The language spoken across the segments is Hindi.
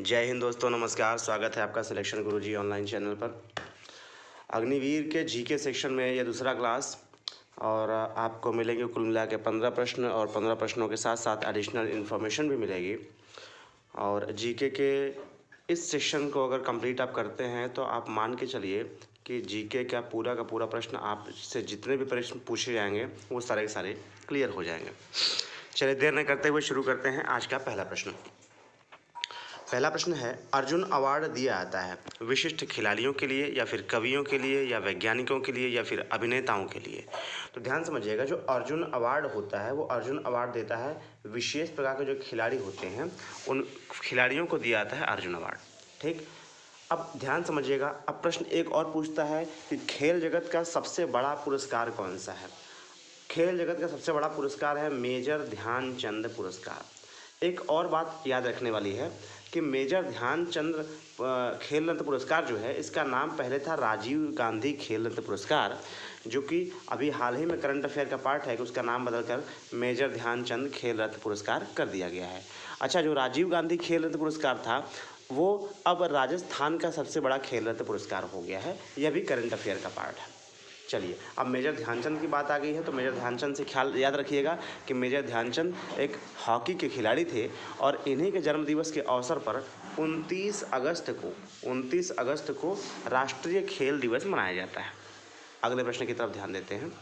जय हिंद दोस्तों, नमस्कार। स्वागत है आपका सिलेक्शन गुरुजी ऑनलाइन चैनल पर। अग्निवीर के जीके सेक्शन में ये दूसरा क्लास और आपको मिलेंगे कुल मिला के 15 प्रश्न और 15 प्रश्नों के साथ साथ एडिशनल इन्फॉर्मेशन भी मिलेगी। और जीके के इस सेक्शन को अगर कंप्लीट आप करते हैं तो आप मान के चलिए कि जीके का पूरा प्रश्न आपसे जितने भी प्रश्न पूछे जाएंगे वो सारे के सारे क्लियर हो जाएंगे। चलिए देर न करते हुए शुरू करते हैं आज का पहला प्रश्न। पहला प्रश्न है, अर्जुन अवार्ड दिया जाता है विशिष्ट खिलाड़ियों के लिए या फिर कवियों के लिए या वैज्ञानिकों के लिए या फिर अभिनेताओं के लिए। तो ध्यान समझिएगा, जो अर्जुन अवार्ड होता है वो अर्जुन अवार्ड देता है विशेष प्रकार के जो खिलाड़ी होते हैं उन खिलाड़ियों को दिया जाता है अर्जुन अवार्ड। ठीक, अब ध्यान समझिएगा। अब प्रश्न एक और पूछता है कि खेल जगत का सबसे बड़ा पुरस्कार कौन सा है। खेल जगत का सबसे बड़ा पुरस्कार है मेजर ध्यानचंद पुरस्कार। एक और बात याद रखने वाली है कि मेजर ध्यानचंद खेल रत्न पुरस्कार जो है इसका नाम पहले था राजीव गांधी खेल रत्न पुरस्कार, जो कि अभी हाल ही में करंट अफेयर का पार्ट है कि उसका नाम बदलकर मेजर ध्यानचंद खेल रत्न पुरस्कार कर दिया गया है। अच्छा, जो राजीव गांधी खेल रत्न पुरस्कार था वो अब राजस्थान का सबसे बड़ा खेल रत्न पुरस्कार हो गया है। यह भी करंट अफेयर का पार्ट है। चलिए, अब मेजर ध्यानचंद की बात आ गई है तो मेजर ध्यानचंद से ख्याल याद रखिएगा कि मेजर ध्यानचंद एक हॉकी के खिलाड़ी थे और इन्हीं के जन्मदिवस के अवसर पर 29 अगस्त को राष्ट्रीय खेल दिवस मनाया जाता है। अगले प्रश्न की तरफ ध्यान देते हैं।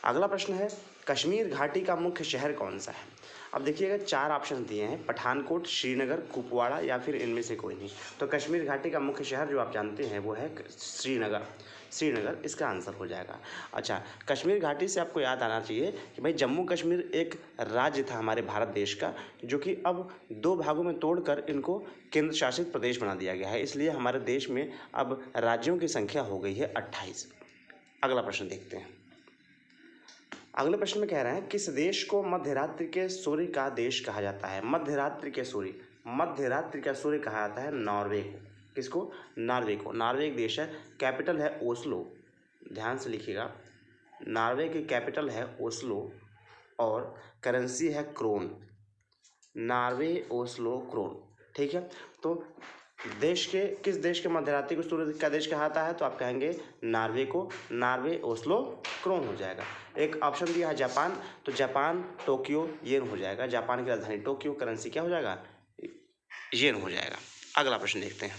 अगला प्रश्न है, कश्मीर घाटी का मुख्य शहर कौन सा है। अब देखिएगा, 4 ऑप्शन दिए हैं, पठानकोट, श्रीनगर, कुपवाड़ा या फिर इनमें से कोई नहीं। तो कश्मीर घाटी का मुख्य शहर जो आप जानते हैं वो है श्रीनगर इसका आंसर हो जाएगा। अच्छा, कश्मीर घाटी से आपको याद आना चाहिए कि भाई जम्मू कश्मीर एक राज्य था हमारे भारत देश का, जो कि अब 2 भागों में तोड़कर इनको केंद्र शासित प्रदेश बना दिया गया है। इसलिए हमारे देश में अब राज्यों की संख्या हो गई है 28। अगला प्रश्न देखते हैं। अगले प्रश्न में कह रहे हैं, किस देश को मध्यरात्रि के सूर्य का देश कहा जाता है। मध्यरात्रि का सूर्य कहा जाता है नॉर्वे को। किसको? नॉर्वे को। नॉर्वे एक देश है, कैपिटल है ओस्लो। ध्यान से लिखिएगा, नॉर्वे की कैपिटल है ओस्लो और करेंसी है क्रोन। Norway, Oslo, crown. ठीक है, तो किस देश के मध्यरात्रि को सूर्य का देश कहता है तो आप कहेंगे नॉर्वे को। नॉर्वे, ओस्लो, क्रोन हो जाएगा। एक ऑप्शन दिया है जापान, तो जापान, टोक्यो, येन हो जाएगा। जापान की राजधानी टोक्यो, करेंसी क्या हो जाएगा? येन हो जाएगा। अगला प्रश्न देखते हैं।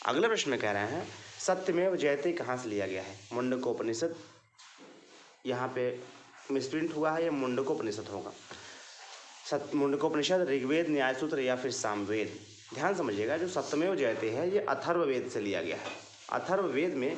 अगले प्रश्न में कह रहे हैं, सत्यमेव जयते कहाँ से लिया गया है। मुंडकोपनिषद, यहाँ पे मिसप्रिंट हुआ है, यह मुंडकोपनिषद होगा। मुंडकोपनिषद, ऋग्वेद, न्यायसूत्र या फिर सामवेद। ध्यान समझिएगा, जो सत्यमेव जयते है ये अथर्ववेद से लिया गया है। अथर्ववेद में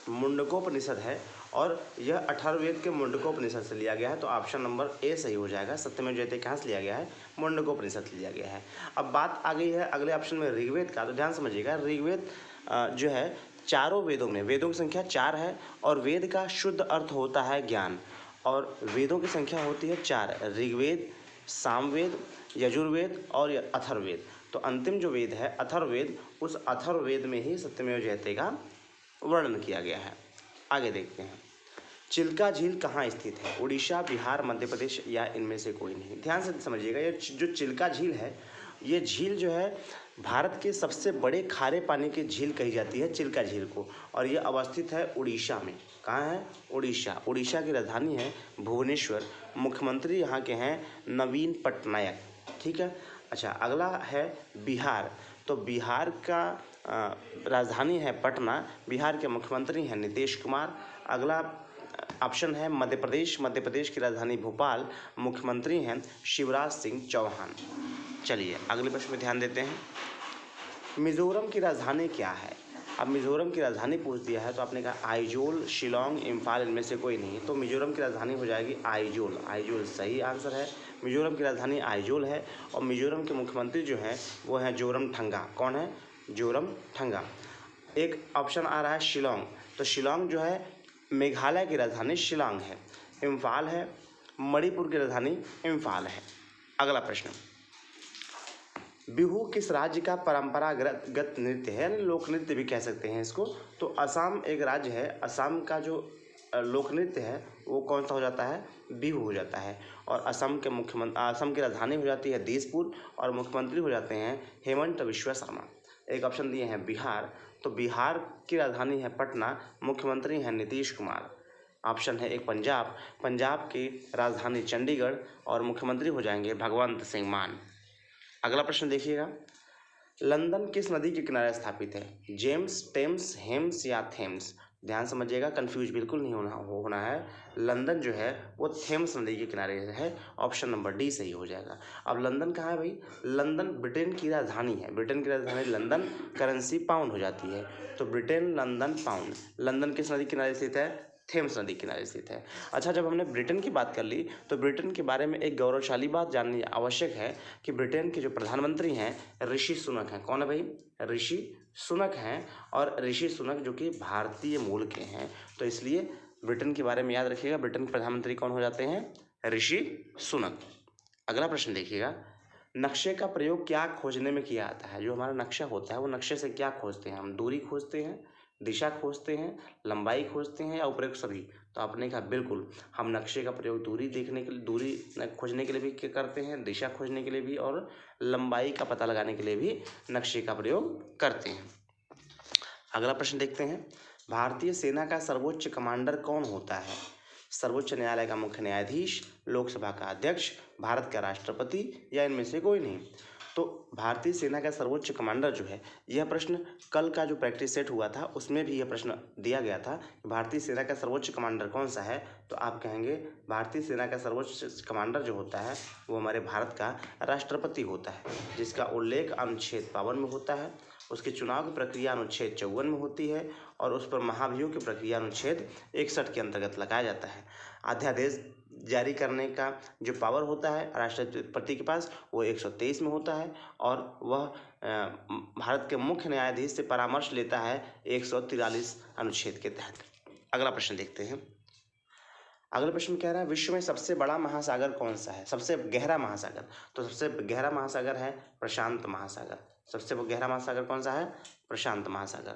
मुंडकोपनिषद है और यह अथर्ववेद के मुंडकोपनिषद से लिया गया है। तो ऑप्शन नंबर ए सही हो जाएगा। सत्यमेव जयते कहाँ से लिया गया है? मुंडकोपनिषद से लिया गया है। अब बात आ गई है अगले ऑप्शन में ऋग्वेद का। तो ध्यान समझिएगा, ऋग्वेद जो है चारों वेदों में, वेदों की संख्या 4 है और वेद का शुद्ध अर्थ होता है ज्ञान, और वेदों की संख्या होती है 4, ऋग्वेद, सामवेद, यजुर्वेद और अथर्ववेद। तो अंतिम जो वेद है अथर्ववेद, उस अथर्ववेद में ही सत्यमेव जयते का वर्णन किया गया है। आगे देखते हैं, चिल्का झील कहाँ स्थित है। उड़ीसा, बिहार, मध्य प्रदेश या इनमें से कोई नहीं। ध्यान से समझिएगा, ये जो चिल्का झील है, ये झील जो है भारत के सबसे बड़े खारे पानी की झील कही जाती है चिल्का झील को, और ये अवस्थित है उड़ीसा में। कहाँ है? उड़ीसा। उड़ीसा की राजधानी है भुवनेश्वर। मुख्यमंत्री यहाँ के हैं नवीन पटनायक। ठीक है। अच्छा, अगला है बिहार। तो बिहार का राजधानी है पटना, बिहार के मुख्यमंत्री हैं नीतीश कुमार। अगला ऑप्शन है मध्य प्रदेश। मध्य प्रदेश की राजधानी भोपाल, मुख्यमंत्री हैं शिवराज सिंह चौहान। चलिए अगले प्रश्न में ध्यान देते हैं। मिजोरम की राजधानी क्या है। अब मिजोरम की राजधानी पूछ दिया है तो आपने कहा आइजोल, शिलोंग, इम्फाल, इनमें से कोई नहीं। तो मिजोरम की राजधानी हो जाएगी आइजोल। आइजोल सही आंसर है। मिजोरम की राजधानी आइजोल है और मिजोरम के मुख्यमंत्री जो हैं वो हैं जोरमथंगा। कौन है? जोरमथंगा। एक ऑप्शन आ रहा है शिलोंग। तो शिलोंग जो है मेघालय की राजधानी शिलोंग है। इम्फाल है, मणिपुर की राजधानी इम्फाल है। अगला प्रश्न, बिहू किस राज्य का परंपरागत नृत्य है, यानी लोक नृत्य भी कह सकते हैं इसको। तो असम एक राज्य है, असम का जो लोक नृत्य है वो कौन सा हो जाता है, बिहू हो जाता है। और असम की राजधानी हो जाती है दिसपुर और मुख्यमंत्री हो जाते हैं हेमंत बिश्वा शर्मा। एक ऑप्शन दिए हैं बिहार, तो बिहार की राजधानी है पटना, मुख्यमंत्री हैं नीतीश कुमार। ऑप्शन है एक पंजाब, पंजाब की राजधानी चंडीगढ़ और मुख्यमंत्री हो जाएंगे भगवंत सिंह मान। अगला प्रश्न देखिएगा, लंदन किस नदी के किनारे स्थापित है, जेम्स, टेम्स, हेम्स या थेम्स। ध्यान समझिएगा, कंफ्यूज बिल्कुल नहीं होना है। लंदन जो है वो थेम्स नदी के किनारे है। ऑप्शन नंबर डी सही हो जाएगा। अब लंदन कहाँ है भाई, लंदन ब्रिटेन की राजधानी है, ब्रिटेन की राजधानी लंदन, करेंसी पाउंड हो जाती है, तो ब्रिटेन लंदन पाउंड। लंदन किस नदी किनारे स्थित है, थेम्स नदी किनारे स्थित है। अच्छा, जब हमने ब्रिटेन की बात कर ली तो ब्रिटेन के बारे में एक गौरवशाली बात जाननी आवश्यक है कि ब्रिटेन के जो प्रधानमंत्री हैं ऋषि सुनक हैं। कौन है भाई, ऋषि सुनक हैं। और ऋषि सुनक जो कि भारतीय मूल के हैं, तो इसलिए ब्रिटेन के बारे में याद रखिएगा, ब्रिटेन के प्रधानमंत्री कौन हो जाते हैं, ऋषि सुनक। अगला प्रश्न देखिएगा, नक्शे का प्रयोग क्या खोजने में किया जाता है। जो हमारा नक्शा होता है वो नक्शे से क्या खोजते हैं हम, दूरी खोजते हैं, दिशा खोजते हैं, लंबाई खोजते हैं या उपरोक्त सभी। तो आपने कहा बिल्कुल, हम नक्शे का प्रयोग दूरी देखने के लिए, दूरी खोजने के लिए भी करते हैं, दिशा खोजने के लिए भी और लंबाई का पता लगाने के लिए भी नक्शे का प्रयोग करते हैं। अगला प्रश्न देखते हैं, भारतीय सेना का सर्वोच्च कमांडर कौन होता है। सर्वोच्च न्यायालय का मुख्य न्यायाधीश, लोकसभा का अध्यक्ष, भारत का राष्ट्रपति या इनमें से कोई नहीं। तो भारतीय सेना का सर्वोच्च कमांडर जो है, यह प्रश्न कल का जो प्रैक्टिस सेट हुआ था उसमें भी यह प्रश्न दिया गया था, भारतीय सेना का सर्वोच्च कमांडर कौन सा है। तो आप कहेंगे भारतीय सेना का सर्वोच्च कमांडर जो होता है वो हमारे भारत का राष्ट्रपति होता है, जिसका उल्लेख अनुच्छेद 52 में होता है। उसके चुनाव की प्रक्रिया अनुच्छेद 54 में होती है और उस पर महाभियोग की प्रक्रिया अनुच्छेद 61 के अंतर्गत लगाया जाता है। अध्यादेश जारी करने का जो पावर होता है राष्ट्रपति के पास वो 123 में होता है और वह भारत के मुख्य न्यायाधीश से परामर्श लेता है 143 अनुच्छेद के तहत। अगला प्रश्न देखते हैं, अगला प्रश्न कह रहा है विश्व में सबसे बड़ा महासागर कौन सा है, सबसे गहरा महासागर। तो सबसे गहरा महासागर है प्रशांत महासागर। सबसे गहरा महासागर कौन सा है, प्रशांत महासागर।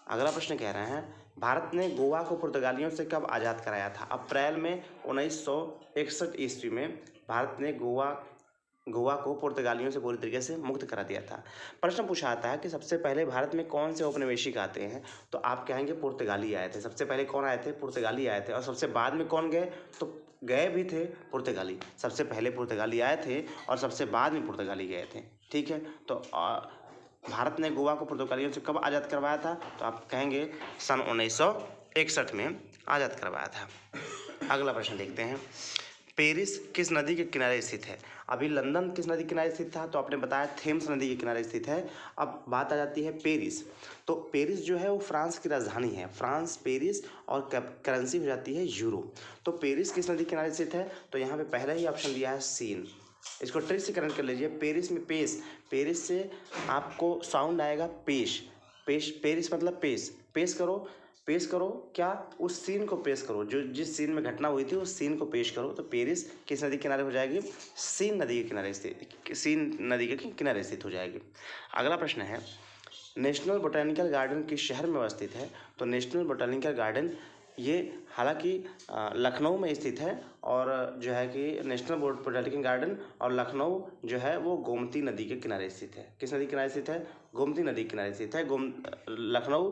अगला प्रश्न कह रहे हैं भारत ने गोवा को पुर्तगालियों से कब आज़ाद कराया था। अप्रैल में 1961 ईस्वी में भारत ने गोवा को पुर्तगालियों से पूरी तरीके से मुक्त करा दिया था। प्रश्न पूछा आता है कि सबसे पहले भारत में कौन से औपनिवेशिक आते हैं, तो आप कहेंगे पुर्तगाली आए थे। सबसे पहले कौन आए थे, पुर्तगाली आए थे। और सबसे बाद में कौन गए, तो गए भी थे पुर्तगाली। सबसे पहले पुर्तगाली आए थे और सबसे बाद में पुर्तगाली गए थे। ठीक है, तो भारत ने गोवा को पुर्तगालियों से कब आज़ाद करवाया था, तो आप कहेंगे सन 1961 में आज़ाद करवाया था। अगला प्रश्न देखते हैं, पेरिस किस नदी के किनारे स्थित है। अभी लंदन किस नदी के किनारे स्थित था, तो आपने बताया थेम्स नदी के किनारे स्थित है। अब बात आ जाती है पेरिस। तो पेरिस जो है वो फ्रांस की राजधानी है, फ्रांस पेरिस, और करेंसी हो जाती है यूरो। तो पेरिस किस नदी के किनारे स्थित है, तो यहाँ पे पहला ही ऑप्शन दिया है सीन। इसको ट्रिक से कनेक्ट कर लीजिए, पेरिस में पेश, पेरिस से आपको साउंड आएगा पेश, पेरिस मतलब पेश करो क्या, उस सीन को पेश करो, जो जिस सीन में घटना हुई थी उस सीन को पेश करो। तो पेरिस किस नदी के किनारे हो जाएगी, सीन नदी के किनारे स्थित, सीन नदी के किनारे स्थित हो जाएगी। अगला प्रश्न है नेशनल बोटैनिकल गार्डन किस शहर में अवस्थित है। तो नेशनल बोटैनिकल गार्डन ये हालांकि लखनऊ में स्थित है, और जो है कि नेशनल बोटैनिकल गार्डन और लखनऊ जो है वो गोमती नदी के किनारे स्थित है। किस नदी के किनारे स्थित है, गोमती नदी के किनारे स्थित है। लखनऊ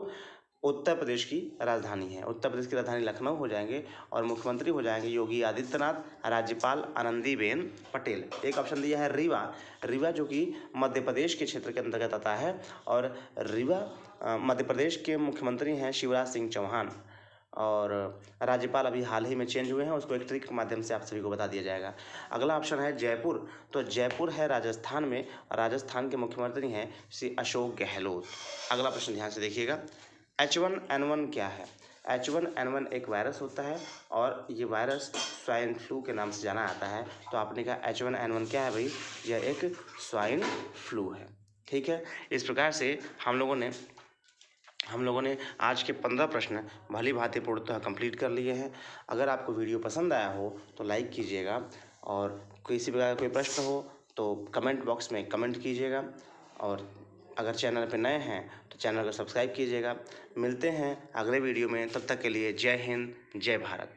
उत्तर प्रदेश की राजधानी है, उत्तर प्रदेश की राजधानी लखनऊ हो जाएंगे और मुख्यमंत्री हो जाएंगे योगी आदित्यनाथ, राज्यपाल आनंदीबेन पटेल। एक ऑप्शन दिया है रीवा, रीवा जो कि मध्य प्रदेश के क्षेत्र के अंतर्गत आता है, और रीवा मध्य प्रदेश के मुख्यमंत्री हैं शिवराज सिंह चौहान, और राज्यपाल अभी हाल ही में चेंज हुए हैं, उसको एक ट्रिक के माध्यम से आप सभी को बता दिया जाएगा। अगला ऑप्शन है जयपुर, तो जयपुर है राजस्थान में, राजस्थान के मुख्यमंत्री हैं श्री अशोक गहलोत। अगला प्रश्न ध्यान से देखिएगा, H1N1 क्या है। H1N1 एक वायरस होता है और ये वायरस स्वाइन फ्लू के नाम से जाना जाता है। तो आपने कहा H1N1 क्या है भाई, यह एक स्वाइन फ्लू है। ठीक है, इस प्रकार से हम लोगों ने आज के 15 प्रश्न भली भांति पूर्णतः कंप्लीट कर लिए हैं। अगर आपको वीडियो पसंद आया हो तो लाइक कीजिएगा, और किसी प्रकार का कोई प्रश्न हो तो कमेंट बॉक्स में कमेंट कीजिएगा, और अगर चैनल पर नए हैं तो चैनल को सब्सक्राइब कीजिएगा। मिलते हैं अगले वीडियो में, तब तक के लिए जय हिंद, जय भारत।